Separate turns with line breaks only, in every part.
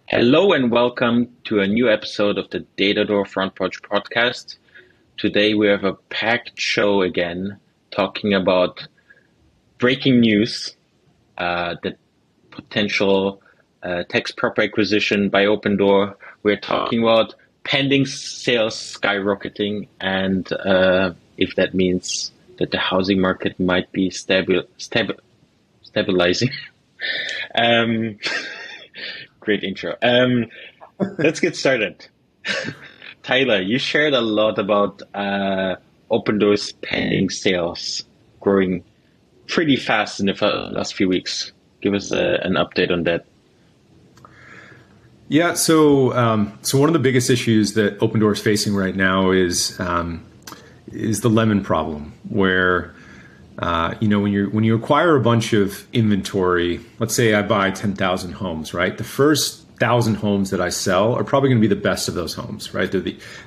Hello and welcome to a new episode of the Data Door Front Porch podcast. Today we have a packed show again, talking about breaking news, the potential TaxProper acquisition by Opendoor. We're talking about pending sales skyrocketing, and if that means that the housing market might be stabilizing. um, Great intro. Let's get started. Tyler, you shared a lot about Opendoor's pending sales growing pretty fast in the last few weeks. Give us an update on that.
Yeah, so one of the biggest issues that Opendoor is facing right now is the lemon problem, where when you acquire a bunch of inventory, let's say I buy 10,000 homes, right? The first 1,000 homes that I sell are probably going to be the best of those homes, right?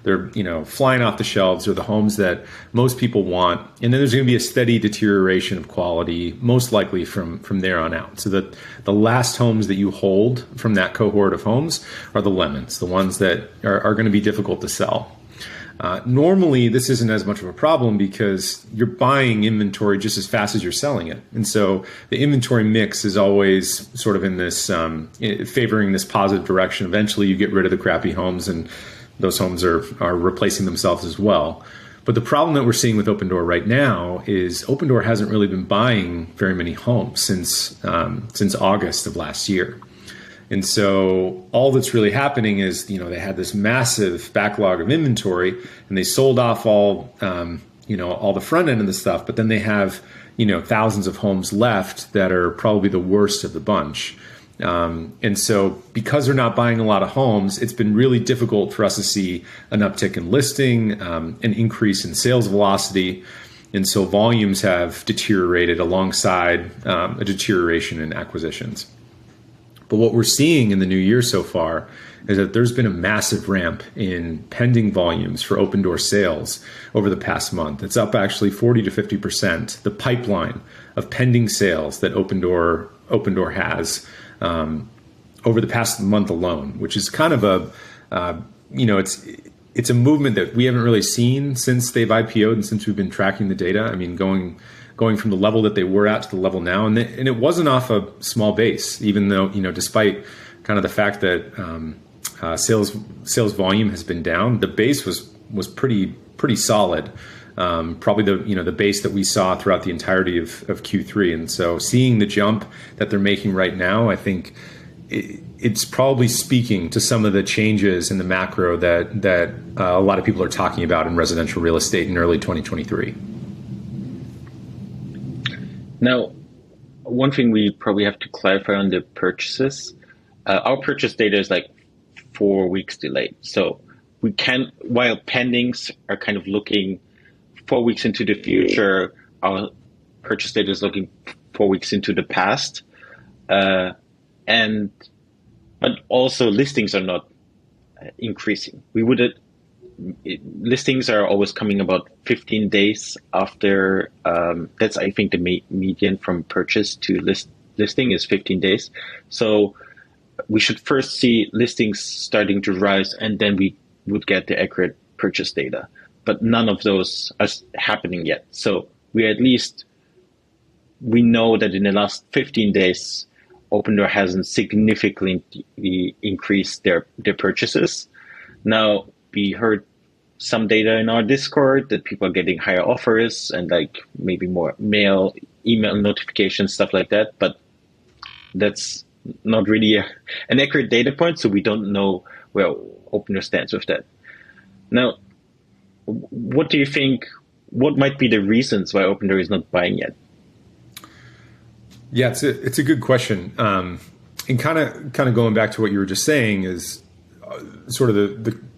They're flying off the shelves. They're the homes that most people want, and then there's going to be a steady deterioration of quality, most likely from there on out. So that the last homes that you hold from that cohort of homes are the lemons, the ones that are going to be difficult to sell. Normally, this isn't as much of a problem because you're buying inventory just as fast as you're selling it. And so the inventory mix is always sort of in this favoring this positive direction. Eventually, you get rid of the crappy homes and those homes are replacing themselves as well. But the problem that we're seeing with Opendoor right now is Opendoor hasn't really been buying very many homes since August of last year. And so all that's really happening is, they had this massive backlog of inventory and they sold off all the front end of the stuff, but then they have, thousands of homes left that are probably the worst of the bunch. And so because they're not buying a lot of homes, it's been really difficult for us to see an uptick in listing, an increase in sales velocity. And so volumes have deteriorated alongside a deterioration in acquisitions. But what we're seeing in the new year so far is that there's been a massive ramp in pending volumes for Opendoor sales over the past month. It's up actually 40 to 50%, the pipeline of pending sales that Opendoor has over the past month alone, which is kind of it's a movement that we haven't really seen since they've IPO'd and since we've been tracking the data. I mean, going from the level that they were at to the level now. And it wasn't off a small base, even though, despite kind of the fact that sales volume has been down, the base was pretty solid. Probably the base that we saw throughout the entirety of Q3. And so seeing the jump that they're making right now, I think it's probably speaking to some of the changes in the macro that a lot of people are talking about in residential real estate in early 2023.
Now, one thing we probably have to clarify on the purchases, our purchase data is like 4 weeks delayed. So we can, while pendings are kind of looking 4 weeks into the future, our purchase data is looking 4 weeks into the past. But also listings are not increasing. Listings are always coming about 15 days after. That's, I think, the median from purchase to listing is 15 days. So we should first see listings starting to rise, and then we would get the accurate purchase data. But none of those are happening yet. So we know that in the last 15 days, Opendoor hasn't significantly increased their purchases. Now, we heard some data in our Discord that people are getting higher offers and like maybe more email notifications, stuff like that. But that's not really an accurate data point, so we don't know where Opendoor stands with that. Now, what do you think? What might be the reasons why Opendoor is not buying yet?
Yeah, it's a good question. And kind of going back to what you were just saying is sort of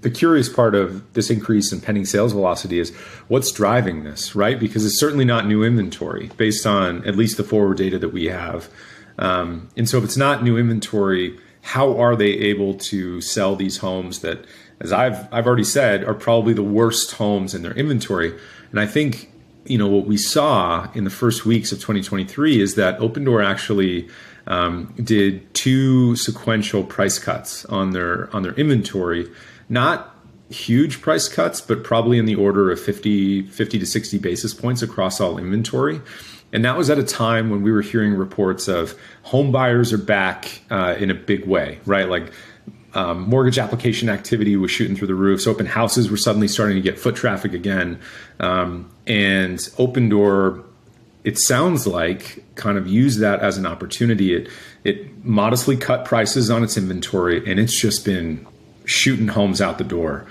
the curious part of this increase in pending sales velocity is what's driving this, right? Because it's certainly not new inventory based on at least the forward data that we have. And so if it's not new inventory, how are they able to sell these homes that, as I've already said, are probably the worst homes in their inventory? And I think what we saw in the first weeks of 2023 is that Opendoor actually did 2 sequential price cuts on their inventory. Not huge price cuts, but probably in the order of 50 to 60 basis points across all inventory. And that was at a time when we were hearing reports of home buyers are back in a big way, right? Like mortgage application activity was shooting through the roof. So open houses were suddenly starting to get foot traffic again. And Opendoor, it sounds like, kind of used that as an opportunity. It modestly cut prices on its inventory, and it's just been shooting homes out the door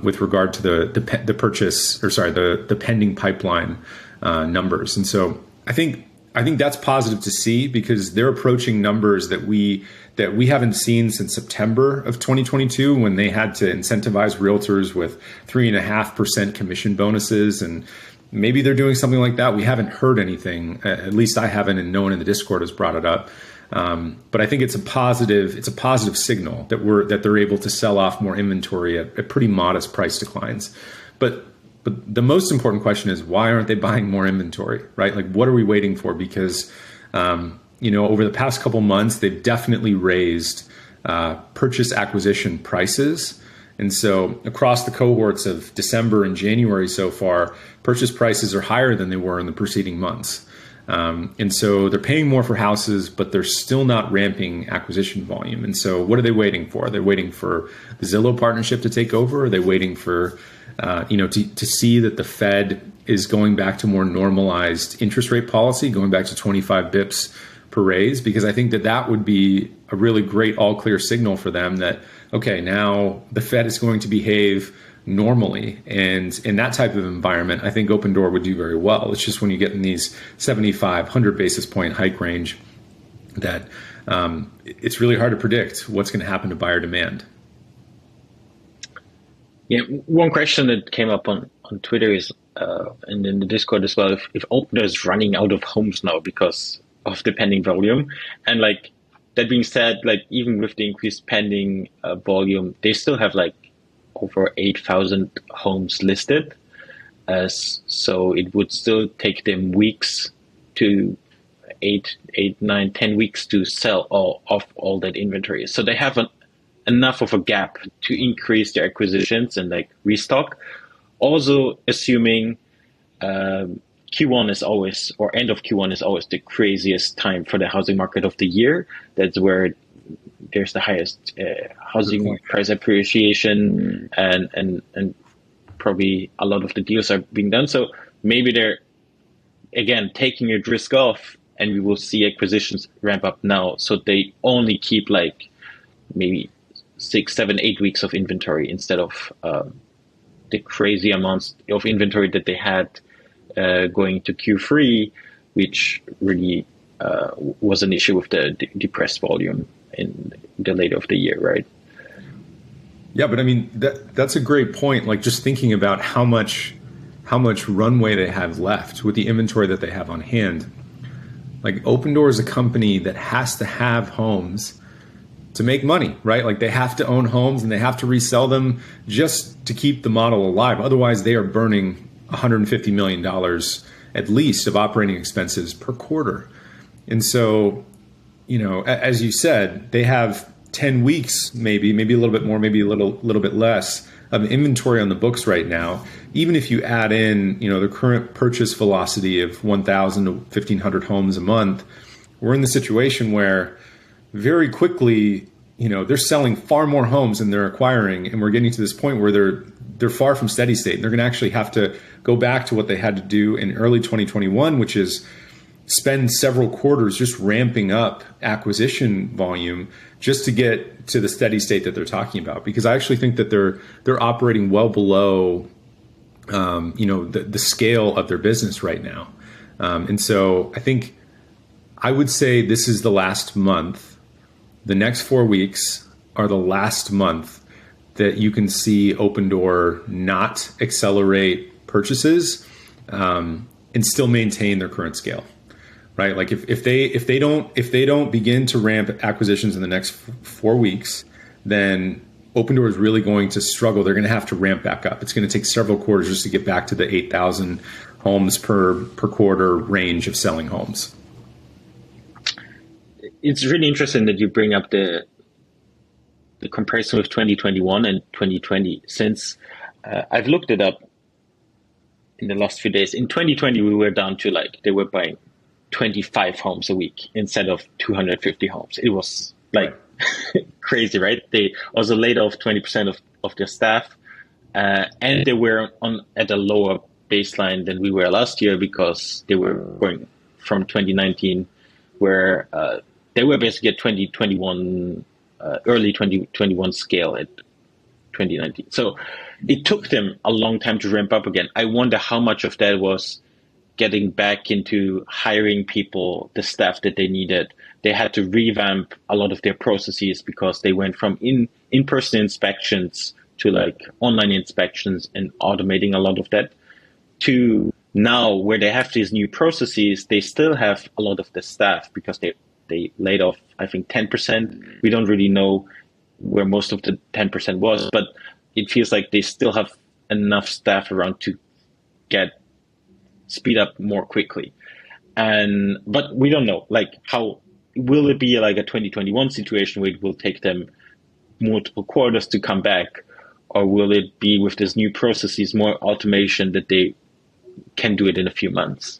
with regard to the purchase, or sorry, the pending pipeline numbers. And so I think that's positive to see, because they're approaching numbers that we haven't seen since September of 2022, when they had to incentivize realtors with 3.5% commission bonuses. And maybe they're doing something like that. We haven't heard anything. At least I haven't, and no one in the Discord has brought it up. But I think it's a positive signal that they're able to sell off more inventory at pretty modest price declines. But the most important question is, why aren't they buying more inventory, right? Like, what are we waiting for? Because, over the past couple months, they've definitely raised purchase acquisition prices. And so across the cohorts of December and January so far, purchase prices are higher than they were in the preceding months. And so they're paying more for houses, but they're still not ramping acquisition volume. And so what are they waiting for? They're waiting for the Zillow partnership to take over? Are they waiting for, to see that the Fed is going back to more normalized interest rate policy, going back to 25 bips per raise? Because I think that would be a really great all clear signal for them that, okay, now the Fed is going to behave normally. And in that type of environment, I think Opendoor would do very well. It's just when you get in these 75, 100 basis point hike range that it's really hard to predict what's going to happen to buyer demand.
Yeah, one question that came up on Twitter is, and in the Discord as well, if Opendoor is running out of homes now because of the pending volume. And like, that being said, like, even with the increased pending volume, they still have like over 8,000 homes listed. So it would still take them weeks to 10 weeks to sell all that inventory. So they have enough of a gap to increase their acquisitions and like restock. Also assuming Q1 is always, or end of Q1 is always the craziest time for the housing market of the year. That's where there's the highest housing price appreciation, and probably a lot of the deals are being done. So maybe they're, again, taking a risk off, and we will see acquisitions ramp up now. So they only keep like maybe 6, 7, 8 weeks of inventory instead of the crazy amounts of inventory that they had going to Q3, which really was an issue with the depressed volume in the later of the year, right?
Yeah, but I mean, that's a great point. Like, just thinking about how much runway they have left with the inventory that they have on hand. Like, Opendoor is a company that has to have homes to make money, right? Like, they have to own homes and they have to resell them just to keep the model alive. Otherwise, they are burning $150 million at least of operating expenses per quarter. And so, as you said, they have 10 weeks, maybe a little bit more, maybe a little bit less of inventory on the books right now. Even if you add in, the current purchase velocity of 1,000 to 1,500 homes a month, we're in the situation where very quickly, they're selling far more homes than they're acquiring, and we're getting to this point where they're far from steady state. And they're going to actually have to go back to what they had to do in early 2021, which is spend several quarters just ramping up acquisition volume just to get to the steady state that they're talking about. Because I actually think that they're operating well below, the scale of their business right now. And so I would say this is the last month. The next 4 weeks are the last month that you can see Opendoor not accelerate purchases and still maintain their current scale. Right? Like, if they don't begin to ramp acquisitions in the next 4 weeks, then Opendoor is really going to struggle. They're going to have to ramp back up. It's going to take several quarters just to get back to the 8,000 homes per quarter range of selling homes.
It's really interesting that you bring up the comparison with 2021 and 2020, since I've looked it up in the last few days. In 2020, we were down to they were buying 25 homes a week instead of 250 homes. It was crazy, right? They also laid off 20% of their staff, and they were at a lower baseline than we were last year, because they were going from 2019, where they were basically at 2021, early 2021 scale at 2019. So it took them a long time to ramp up again. I wonder how much of that was getting back into hiring people, the staff that they needed. They had to revamp a lot of their processes, because they went from in-person inspections to online inspections and automating a lot of that, to now where they have these new processes. They still have a lot of the staff, because they laid off, I think, 10%. We don't really know where most of the 10% was, but it feels like they still have enough staff around to speed up more quickly. But we don't know, how will it be a 2021 situation where it will take them multiple quarters to come back, or will it be with this new processes, more automation, that they can do it in a few months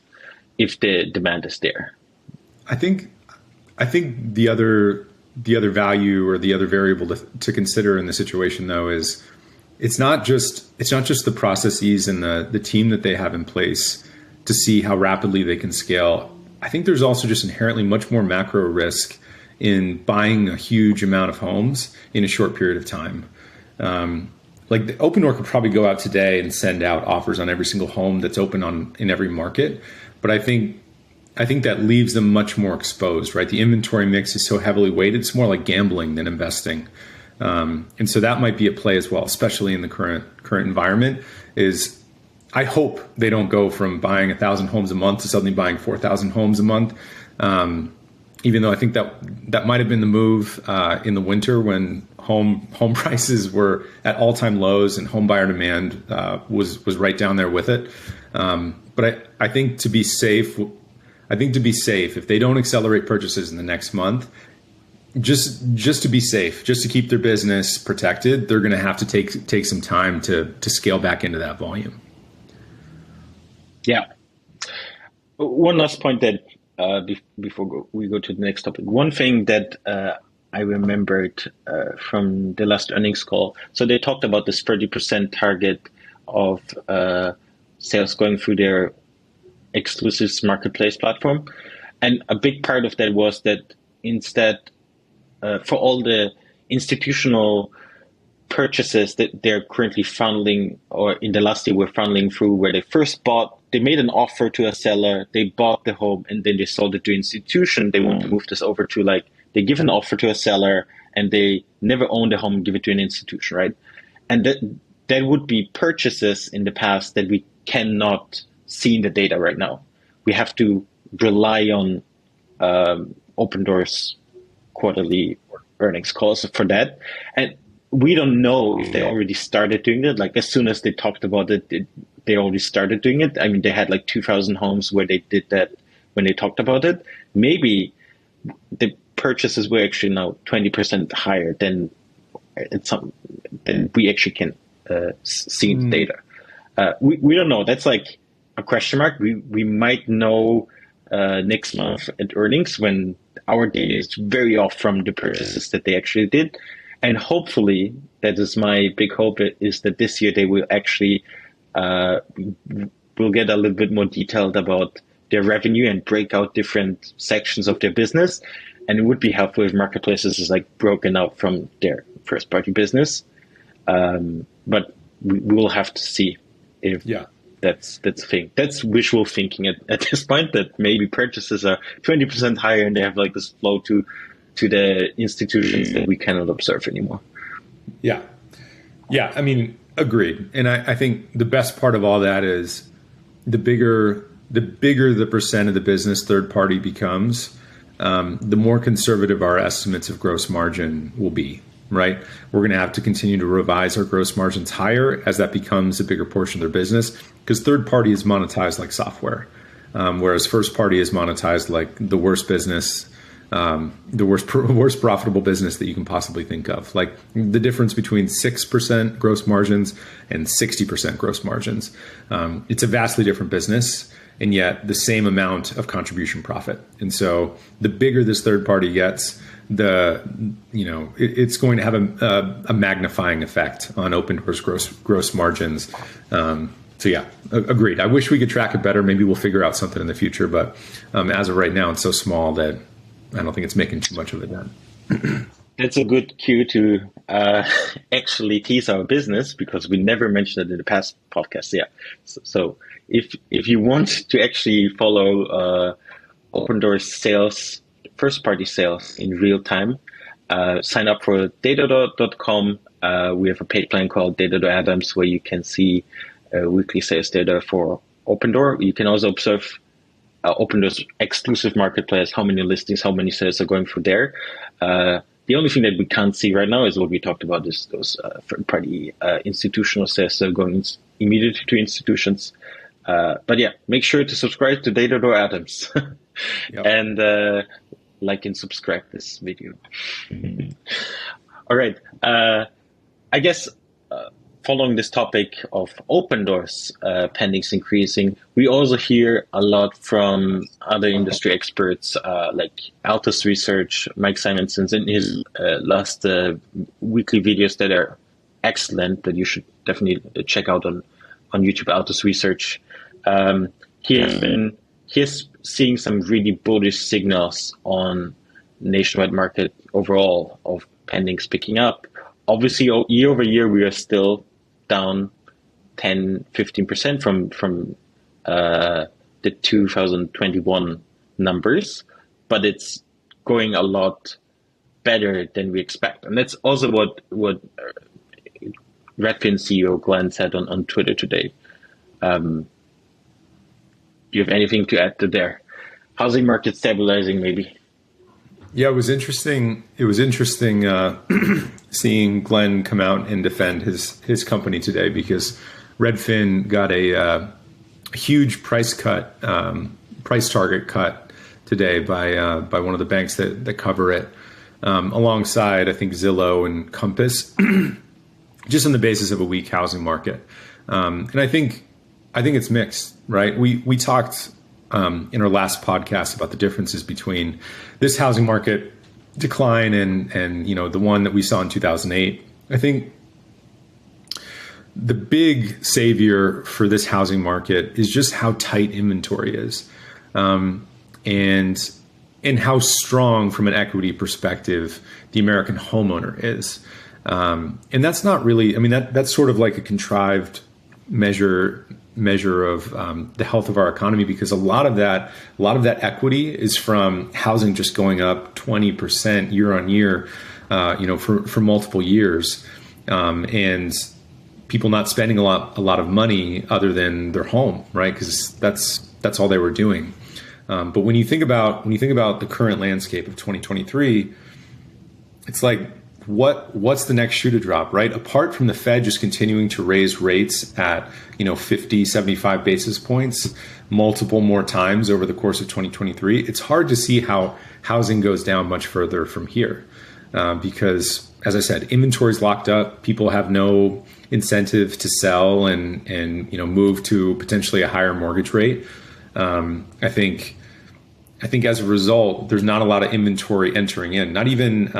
if the demand is there? I think
the other value, or the other variable to consider in the situation, though, is it's not just the processes and the team that they have in place to see how rapidly they can scale. I think there's also just inherently much more macro risk in buying a huge amount of homes in a short period of time. The Opendoor could probably go out today and send out offers on every single home that's open in every market, but I think that leaves them much more exposed, right? The inventory mix is so heavily weighted. It's more like gambling than investing. And so that might be a play as well, especially in the current environment. I hope they don't go from buying 1,000 homes a month to suddenly buying 4,000 homes a month. Even though I think that might have been the move in the winter, when home prices were at all-time lows and home buyer demand was right down there with it. But I think to be safe, if they don't accelerate purchases in the next month, just to be safe, just to keep their business protected, they're going to have to take some time to scale back into that volume.
Yeah. One last point that before we go to the next topic. One thing that I remembered from the last earnings call. So they talked about this 30% target of sales going through their exclusive marketplace platform. And a big part of that was that instead, for all the institutional purchases that they're currently funneling, or in the last year were funneling through, where they first they made an offer to a seller, they bought the home, and then they sold it to institution. They want to move this over to they give an offer to a seller and they never own the home and give it to an institution, right? And that would be purchases in the past that we cannot see in the data right now. We have to rely on Opendoor's quarterly earnings calls for that. And we don't know if they already started doing it. As soon as they talked about it, they already started doing it. I mean, they had 2,000 homes where they did that when they talked about it. Maybe the purchases were actually now 20% higher than we actually can see in the data. We don't know. That's a question mark. We might know next month at earnings, when our data is very off from the purchases that they actually did. And hopefully, that is my big hope, is that this year they will actually will get a little bit more detailed about their revenue and break out different sections of their business. And it would be helpful if marketplaces is broken out from their first party business. But we will have to see if that's the thing. That's wishful thinking at this point, that maybe purchases are 20% higher and they have this flow to the institutions that we cannot observe anymore.
Yeah. I mean, agreed. And I think the best part of all that is the bigger the percent of the business third party becomes, the more conservative our estimates of gross margin will be. right? We're going to have to continue to revise our gross margins higher as that becomes a bigger portion of their business, because third party is monetized like software, whereas first party is monetized like the worst business, the worst profitable business that you can possibly think of. Like the difference between 6% gross margins and 60% gross margins. It's a vastly different business, and yet the same amount of contribution profit. And so the bigger this third party gets, it's going to have a magnifying effect on Opendoor's gross margins. So yeah, agreed. I wish we could track it better. Maybe we'll figure out something in the future, but as of right now, it's so small that I don't think it's making too much of a dent.
That's a good cue to actually tease our business, because we never mentioned it in the past podcast. Yeah. So if you want to actually follow Opendoor's sales, first party sales in real time, sign up for data.com. We have a paid plan called Data.Adams where you can see weekly sales data for Opendoor. You can also observe Opendoor's exclusive marketplace, how many listings, how many sales are going through there. The only thing that we can't see right now is what we talked about, is those third-party institutional sales that are going immediately to institutions. But yeah, make sure to subscribe to Data.Adams yep. And like and subscribe this video. All right. I guess following this topic of Opendoor's pendings increasing, we also hear a lot from other industry experts like Altus Research, Mike Simonson's in his last weekly videos that are excellent, that you should definitely check out on YouTube, Altus Research. He's seeing some really bullish signals on nationwide market overall of pendings picking up. Obviously, year over year, we are still down 10-15% from the 2021 numbers, but it's going a lot better than we expect. And that's also what Redfin CEO Glenn said on Twitter today. Do you have anything to add to there? Housing market stabilizing, maybe?
Yeah, it was interesting. It was interesting seeing Glenn come out and defend his company today, because Redfin got a huge price target cut today by one of the banks that cover it, alongside I think Zillow and Compass, just on the basis of a weak housing market. And I think it's mixed, right? We talked in our last podcast about the differences between this housing market decline and the one that we saw in 2008. I think the big savior for this housing market is just how tight inventory is, and how strong from an equity perspective the American homeowner is. And that's not really, that's sort of like a contrived measure of the health of our economy, because a lot of that equity is from housing just going up 20% year on year, for multiple years, and people not spending a lot of money other than their home, right? Because that's all they were doing. But when you think about the current landscape of 2023, it's like, what's the next shoe to drop, right? Apart from the Fed just continuing to raise rates at 50, 75 basis points multiple more times over the course of 2023, it's hard to see how housing goes down much further from here, because, as I said, inventory's locked up. People have no incentive to sell and move to potentially a higher mortgage rate. I think as a result, there's not a lot of inventory entering in. Not even,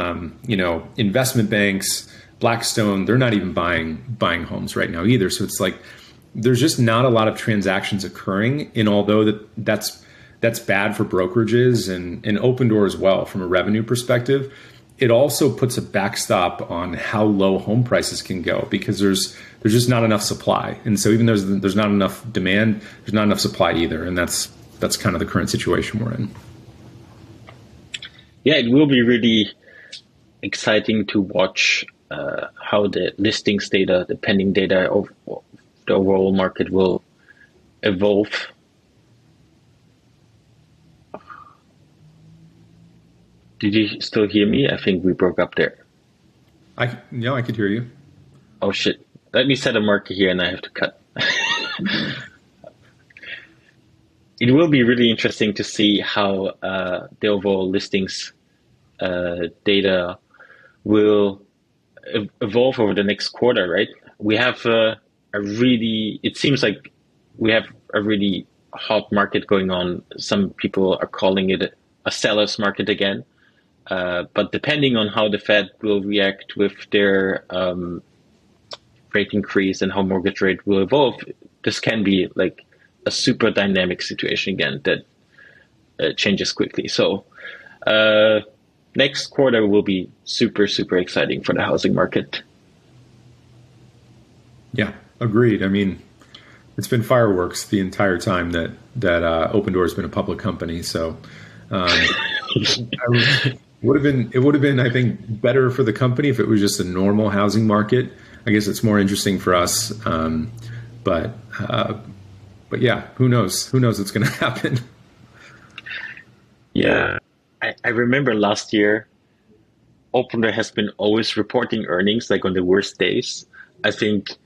investment banks, Blackstone, they're not even buying homes right now either. So it's like there's just not a lot of transactions occurring. And although that's bad for brokerages and Opendoor as well from a revenue perspective, it also puts a backstop on how low home prices can go, because there's just not enough supply. And so even though there's not enough demand, there's not enough supply either. And that's kind of the current situation we're in.
Yeah, it will be really exciting to watch how the listings data, the pending data of the overall market will evolve. Did you still hear me? I think we broke up there.
I could hear you.
Oh shit. Let me set a marker here and I have to cut. It will be really interesting to see how the overall listings data will evolve over the next quarter, right? We have it seems like we have a really hot market going on. Some people are calling it a seller's market again. But depending on how the Fed will react with their rate increase and how mortgage rate will evolve, this can be like a super dynamic situation again that changes quickly. So next quarter will be super, super exciting for the housing market.
Yeah, agreed. I mean, it's been fireworks the entire time that Opendoor has been a public company. So it would have been, I think, better for the company if it was just a normal housing market. I guess it's more interesting for us. But yeah, who knows? Who knows what's going to happen?
Yeah. I remember last year, Opendoor has been always reporting earnings like on the worst days. I think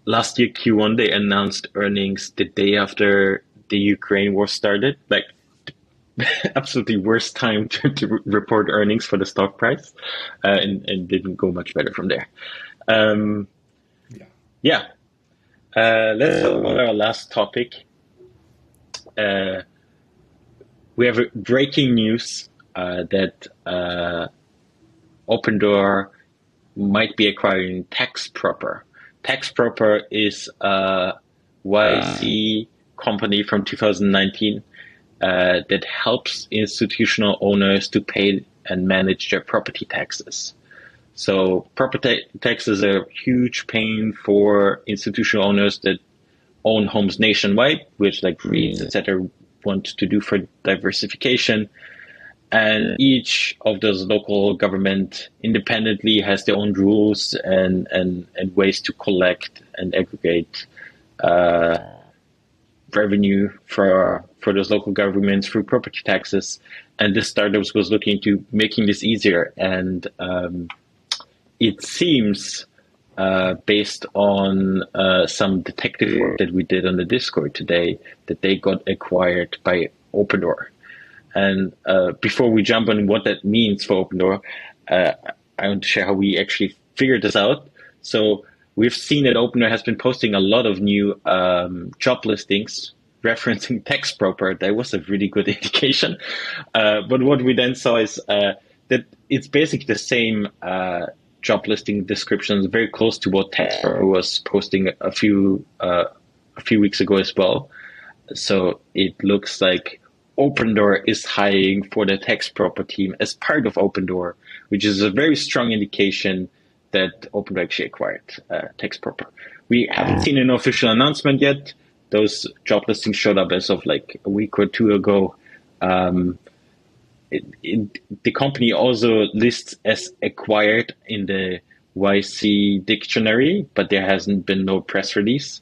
last year, Q1, they announced earnings the day after the Ukraine war started. Like, absolutely worst time to report earnings for the stock price, and didn't go much better from there. Yeah. Let's talk about our last topic. We have breaking news that Opendoor might be acquiring TaxProper. TaxProper is a YC company from 2019 that helps institutional owners to pay and manage their property taxes. So property taxes are a huge pain for institutional owners that own homes nationwide, which like REITs, etc., want to do for diversification. And each of those local government independently has their own rules and ways to collect and aggregate revenue for those local governments through property taxes. And this startup was looking to making this easier. And it seems, based on some detective work that we did on the Discord today, that they got acquired by Opendoor. And before we jump on what that means for Opendoor, I want to share how we actually figured this out. So we've seen that Opendoor has been posting a lot of new job listings referencing TaxProper. That was a really good indication. But what we then saw is that it's basically the same job listing descriptions, very close to what TaxProper was posting a few weeks ago as well. So it looks like Opendoor is hiring for the TaxProper team as part of Opendoor, which is a very strong indication that Opendoor actually acquired TaxProper. We haven't seen an official announcement yet. Those job listings showed up as of like a week or two ago. The company also lists as acquired in the YC dictionary, but there hasn't been no press release.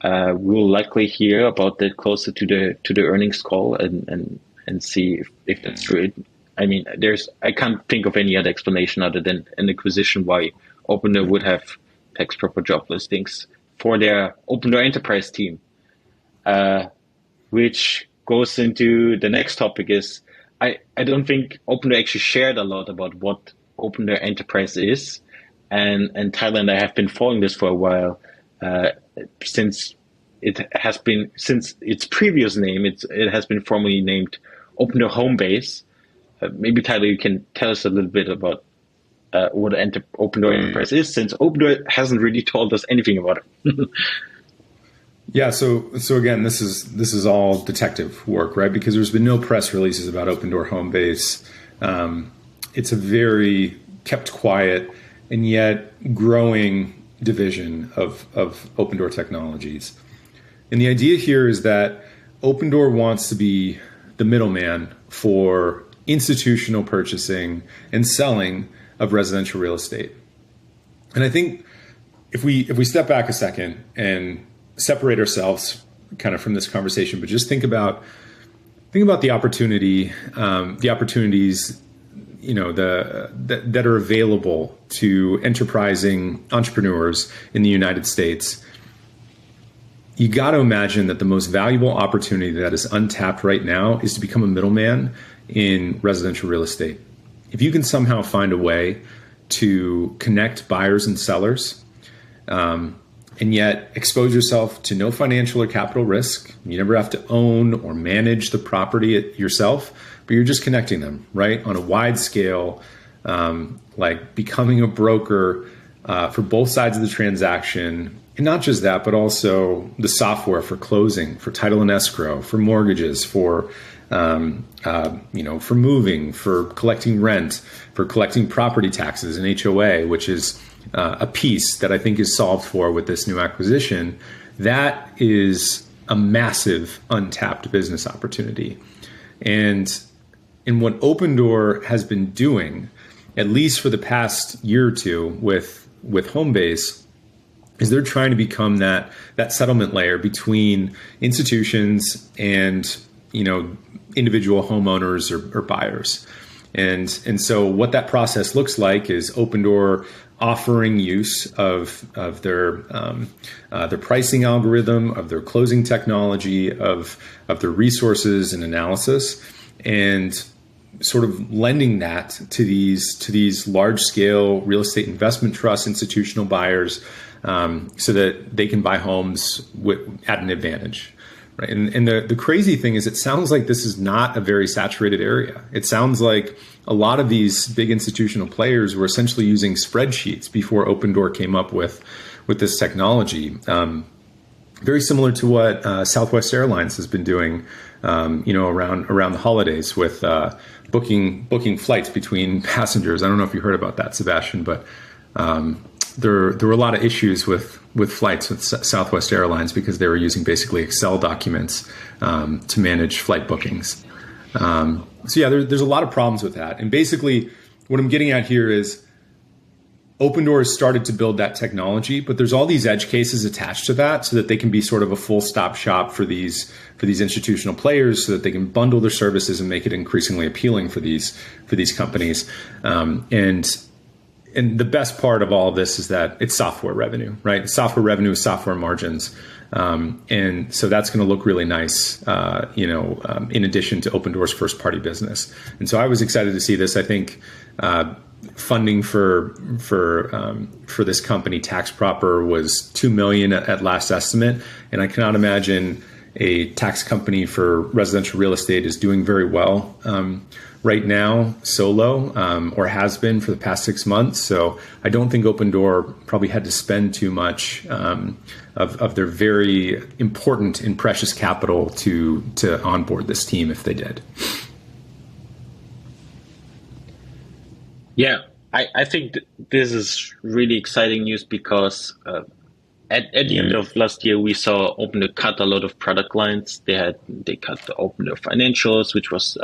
We'll likely hear about that closer to the earnings call and see if that's true. I mean, I can't think of any other explanation other than an acquisition why Opendoor would have TaxProper job listings for their Opendoor enterprise team, which goes into the next topic. Is I don't think Opendoor actually shared a lot about what Opendoor enterprise is, and Tyler and I have been following this for a while. Since its previous name, it has been formally named Opendoor Homebase. Maybe Tyler, you can tell us a little bit about what Opendoor Enterprise is, since Opendoor hasn't really told us anything about it.
Yeah, so again, this is all detective work, right? Because there's been no press releases about Opendoor Homebase. It's a very kept quiet and yet growing division of Opendoor Technologies. And the idea here is that Opendoor wants to be the middleman for institutional purchasing and selling of residential real estate. And I think if we step back a second and separate ourselves kind of from this conversation, but just think about the opportunities, that are available to enterprising entrepreneurs in the United States, you got to imagine that the most valuable opportunity that is untapped right now is to become a middleman in residential real estate. If you can somehow find a way to connect buyers and sellers, and yet expose yourself to no financial or capital risk. You never have to own or manage the property yourself, but you're just connecting them, right? On a wide scale, like becoming a broker for both sides of the transaction. And not just that, but also the software for closing, for title and escrow, for mortgages, for moving, for collecting rent, for collecting property taxes and HOA, which is a piece that I think is solved for with this new acquisition. That is a massive untapped business opportunity. And what Opendoor has been doing, at least for the past year or two with Homebase, is they're trying to become that settlement layer between institutions and individual homeowners or buyers. And so what that process looks like is Opendoor offering use of their pricing algorithm, of their closing technology, of their resources and analysis, and sort of lending that to these large scale real estate investment trusts, institutional buyers, so that they can buy homes at an advantage. Right. And the crazy thing is, it sounds like this is not a very saturated area. It sounds like a lot of these big institutional players were essentially using spreadsheets before Opendoor came up with this technology. Very similar to what Southwest Airlines has been doing, around the holidays with booking flights between passengers. I don't know if you heard about that, Sebastian, but there were a lot of issues with flights with Southwest Airlines because they were using basically Excel documents to manage flight bookings. So yeah, there's a lot of problems with that. And basically what I'm getting at here is Opendoor has started to build that technology, but there's all these edge cases attached to that so that they can be sort of a full stop shop for these institutional players, so that they can bundle their services and make it increasingly appealing for these companies. And the best part of all of this is that it's software revenue, right? Software revenue is software margins. And so that's going to look really nice, in addition to Opendoor's first party business. And so I was excited to see this. I think funding for this company, TaxProper, was $2 million at last estimate. And I cannot imagine a tax company for residential real estate is doing very well right now, solo, or has been for the past 6 months. So I don't think Opendoor probably had to spend too much of their very important and precious capital to onboard this team if they did.
Yeah, I think this is really exciting news because at the end of last year, we saw Opendoor cut a lot of product lines. They cut the Opendoor Financials, which was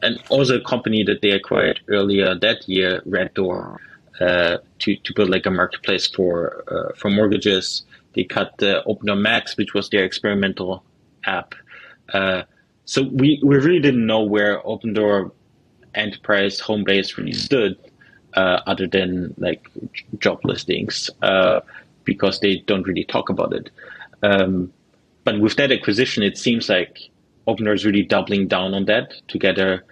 and also a company that they acquired earlier that year, Red Door, to build like a marketplace for mortgages. They cut the Opendoor Max, which was their experimental app. So we really didn't know where Opendoor Enterprise Homebase really stood, other than like job listings, because they don't really talk about it. But with that acquisition, it seems like Opendoor is really doubling down on that together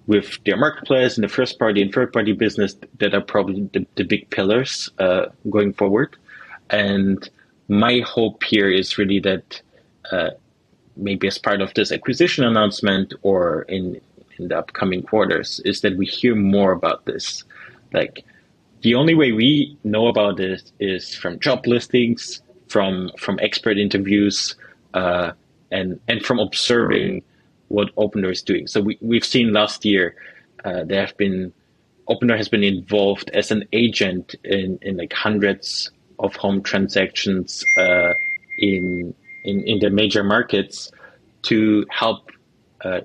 with their marketplace and the first party and third party business that are probably the big pillars going forward. And my hope here is really that maybe as part of this acquisition announcement or in the upcoming quarters is that we hear more about this. Like the only way we know about this is from job listings, from expert interviews, and from observing what Opendoor is doing. So we've seen last year Opendoor has been involved as an agent in like hundreds of home transactions in the major markets to help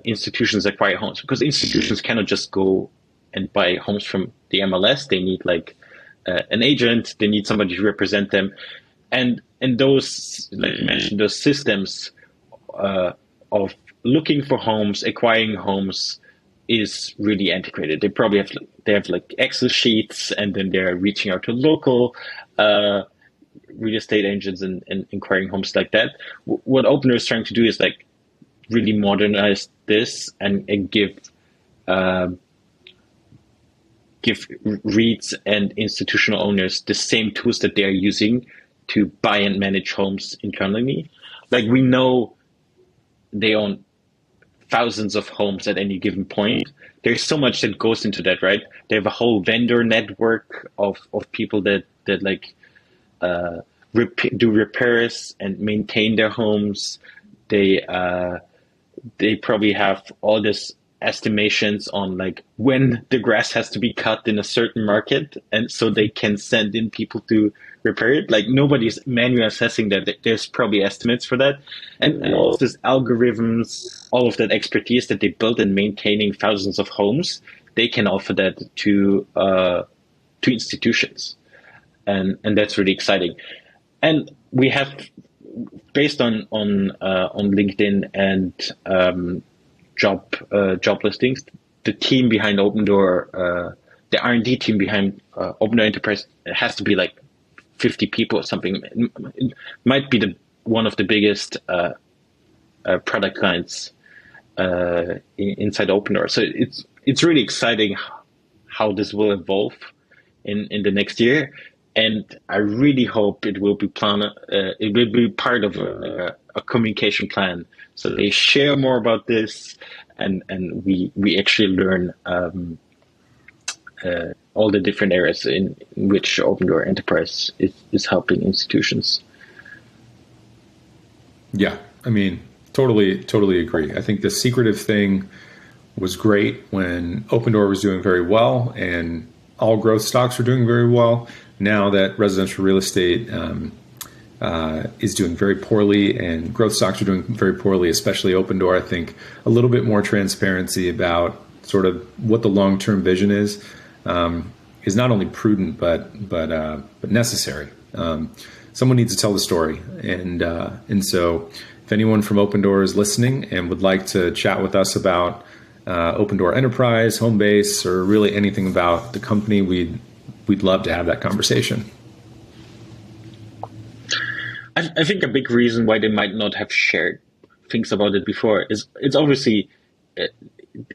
institutions acquire homes, because institutions cannot just go and buy homes from the MLS. They need like an agent. They need somebody to represent them, and those, like you mentioned, those systems of looking for homes, acquiring homes, is really antiquated. They have like Excel sheets, and then they're reaching out to local real estate agents and inquiring homes like that. What Opendoor is trying to do is like really modernize this and uh, give REITs and institutional owners the same tools that they're using to buy and manage homes internally. Like we know they own thousands of homes at any given point. There's so much that goes into that, right? They have a whole vendor network of people that like do repairs and maintain their homes. They probably have all this estimations on like when the grass has to be cut in a certain market, and so they can send in people to repair it. Like nobody's manually assessing that. There's probably estimates for that, and all of these algorithms, all of that expertise that they built in maintaining thousands of homes, they can offer that to institutions, and that's really exciting. And we have, based on LinkedIn and job listings, the team behind Opendoor, the R&D team behind Opendoor Enterprise has to be like 50 people or something. It might be one of the biggest product lines inside Opendoor. So it's really exciting how this will evolve in the next year. And I really hope it will be part of a communication plan, so they share more about this, and we actually learn all the different areas in which Opendoor Enterprise is helping institutions.
Yeah, I mean, totally agree. I think the secretive thing was great when Opendoor was doing very well and all growth stocks were doing very well. Now that residential real estate is doing very poorly and growth stocks are doing very poorly, especially Opendoor, I think a little bit more transparency about sort of what the long-term vision is not only prudent but necessary. Someone needs to tell the story, and so if anyone from Opendoor is listening and would like to chat with us about Opendoor Enterprise, Homebase, or really anything about the company, we'd love to have that conversation.
I think a big reason why they might not have shared things about it before is it's obviously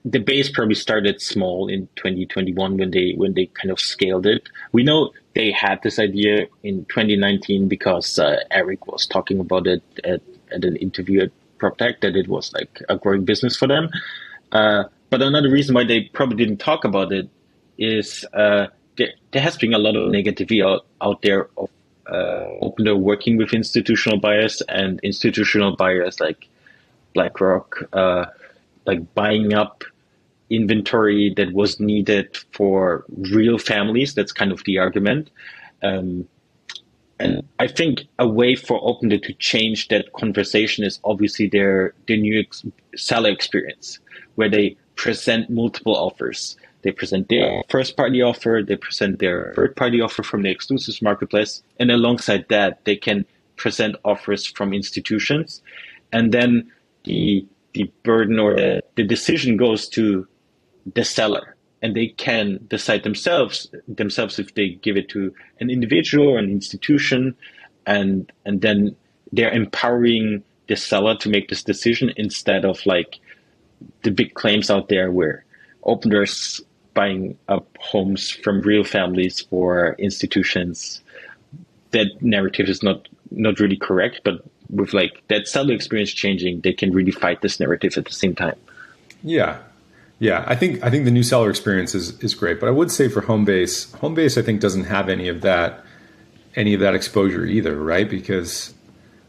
the base probably started small in 2021 when they kind of scaled it. We know they had this idea in 2019 because Eric was talking about it at an interview at PropTech, that it was like a growing business for them. But another reason why they probably didn't talk about it is there has been a lot of negativity out there of Opendoor working with institutional buyers, and institutional buyers like BlackRock, like buying up inventory that was needed for real families. That's kind of the argument. And I think a way for Opendoor to change that conversation is obviously their new seller experience, where they present multiple offers. They present their first-party offer, they present their third-party offer from the exclusive marketplace, and alongside that, they can present offers from institutions. And then the burden or the decision goes to the seller, and they can decide themselves if they give it to an individual or an institution, and then they're empowering the seller to make this decision instead of like the big claims out there where Opendoor's buying up homes from real families for institutions. That narrative is not really correct, but with like that seller experience changing, they can really fight this narrative at the same time.
Yeah. I think the new seller experience is great, but I would say for Homebase I think doesn't have any of that exposure either, right? Because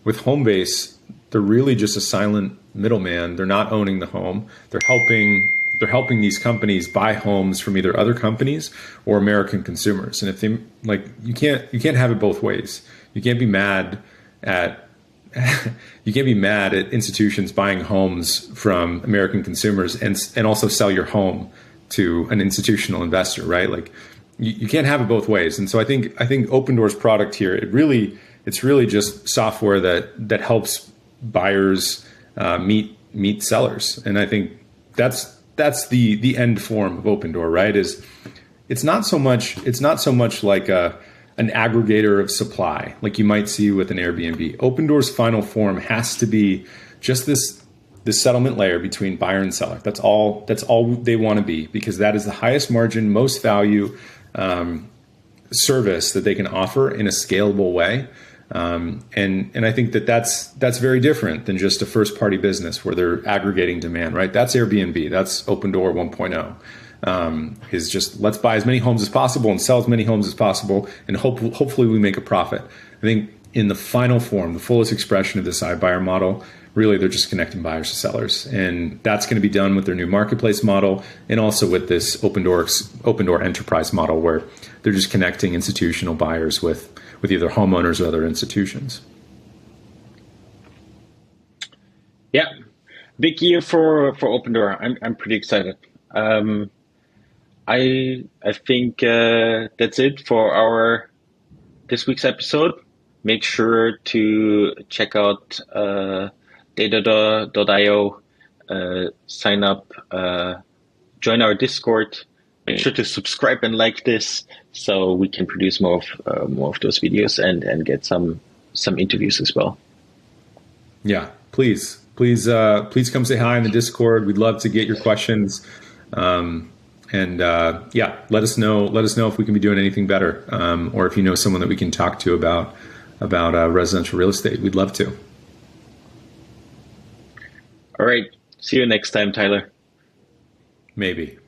with Homebase, they're really just a silent middleman. They're not owning the home. They're helping these companies buy homes from either other companies or American consumers. And if they like, you can't have it both ways. You can't be mad at institutions buying homes from American consumers and also sell your home to an institutional investor, right? Like you can't have it both ways. And so I think Opendoor's product here, it's really just software that helps buyers meet sellers. And I think that's that's the end form of Opendoor, right? Is it's not so much like an aggregator of supply like you might see with an Airbnb. Opendoor's final form has to be just this settlement layer between buyer and seller. That's all they want to be, because that is the highest margin, most value service that they can offer in a scalable way. And I think that's very different than just a first party business where they're aggregating demand, right? That's Airbnb. That's Opendoor 1.0. Is just let's buy as many homes as possible and sell as many homes as possible, and hopefully we make a profit. I think in the final form, the fullest expression of this iBuyer model, really they're just connecting buyers to sellers, and that's going to be done with their new marketplace model, and also with this Opendoor enterprise model, where they're just connecting institutional buyers with either homeowners or other institutions.
Yeah, big year for Opendoor. I'm pretty excited. I think that's it for our this week's episode. Make sure to check out data.io, sign up, join our Discord. Make sure to subscribe and like this so we can produce more of those videos and get some interviews as well.
Yeah, please come say hi in the Discord. We'd love to get your questions. Let us know if we can be doing anything better, or if you know someone that we can talk to about residential real estate. We'd love to.
All right. See you next time, Tyler.
Maybe.